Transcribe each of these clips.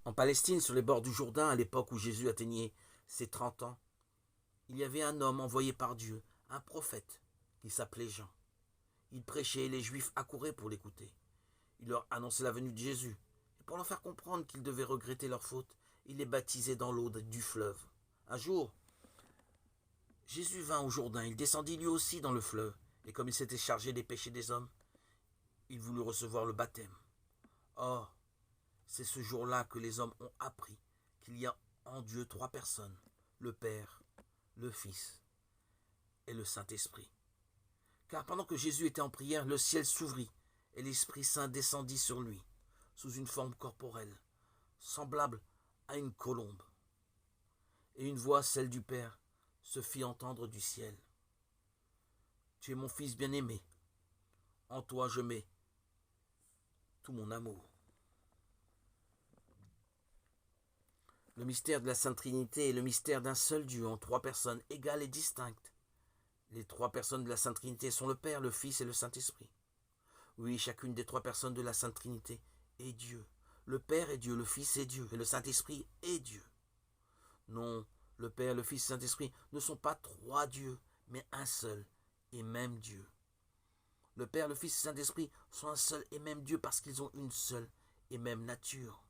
En Palestine, sur les bords du Jourdain, à l'époque où Jésus atteignait ses 30 ans, il y avait un homme envoyé par Dieu, un prophète, qui s'appelait Jean. Il prêchait et les Juifs accouraient pour l'écouter. Il leur annonçait la venue de Jésus. Et pour leur faire comprendre qu'ils devaient regretter leurs fautes, il les baptisait dans l'eau du fleuve. Un jour, Jésus vint au Jourdain, il descendit lui aussi dans le fleuve, et comme il s'était chargé des péchés des hommes, il voulut recevoir le baptême. Or, c'est ce jour-là que les hommes ont appris qu'il y a en Dieu trois personnes, le Père, le Fils et le Saint-Esprit. Car pendant que Jésus était en prière, le ciel s'ouvrit et l'Esprit Saint descendit sur lui, sous une forme corporelle, semblable à une colombe. Et une voix, celle du Père, se fit entendre du ciel. Tu es mon Fils bien-aimé, en toi je mets tout mon amour. Le mystère de la Sainte Trinité est le mystère d'un seul Dieu en trois personnes égales et distinctes. Les trois personnes de la Sainte Trinité sont le Père, le Fils et le Saint-Esprit. Oui, chacune des trois personnes de la Sainte Trinité est Dieu. Le Père est Dieu, le Fils est Dieu et le Saint-Esprit est Dieu. Non, le Père, le Fils et le Saint-Esprit ne sont pas trois dieux, mais un seul et même Dieu. Le Père, le Fils et le Saint-Esprit sont un seul et même Dieu parce qu'ils ont une seule et même nature.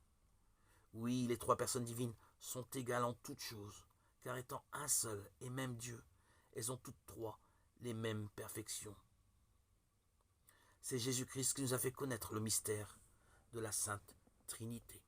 Oui, les trois personnes divines sont égales en toutes choses, car étant un seul et même Dieu, elles ont toutes trois les mêmes perfections. C'est Jésus-Christ qui nous a fait connaître le mystère de la Sainte Trinité.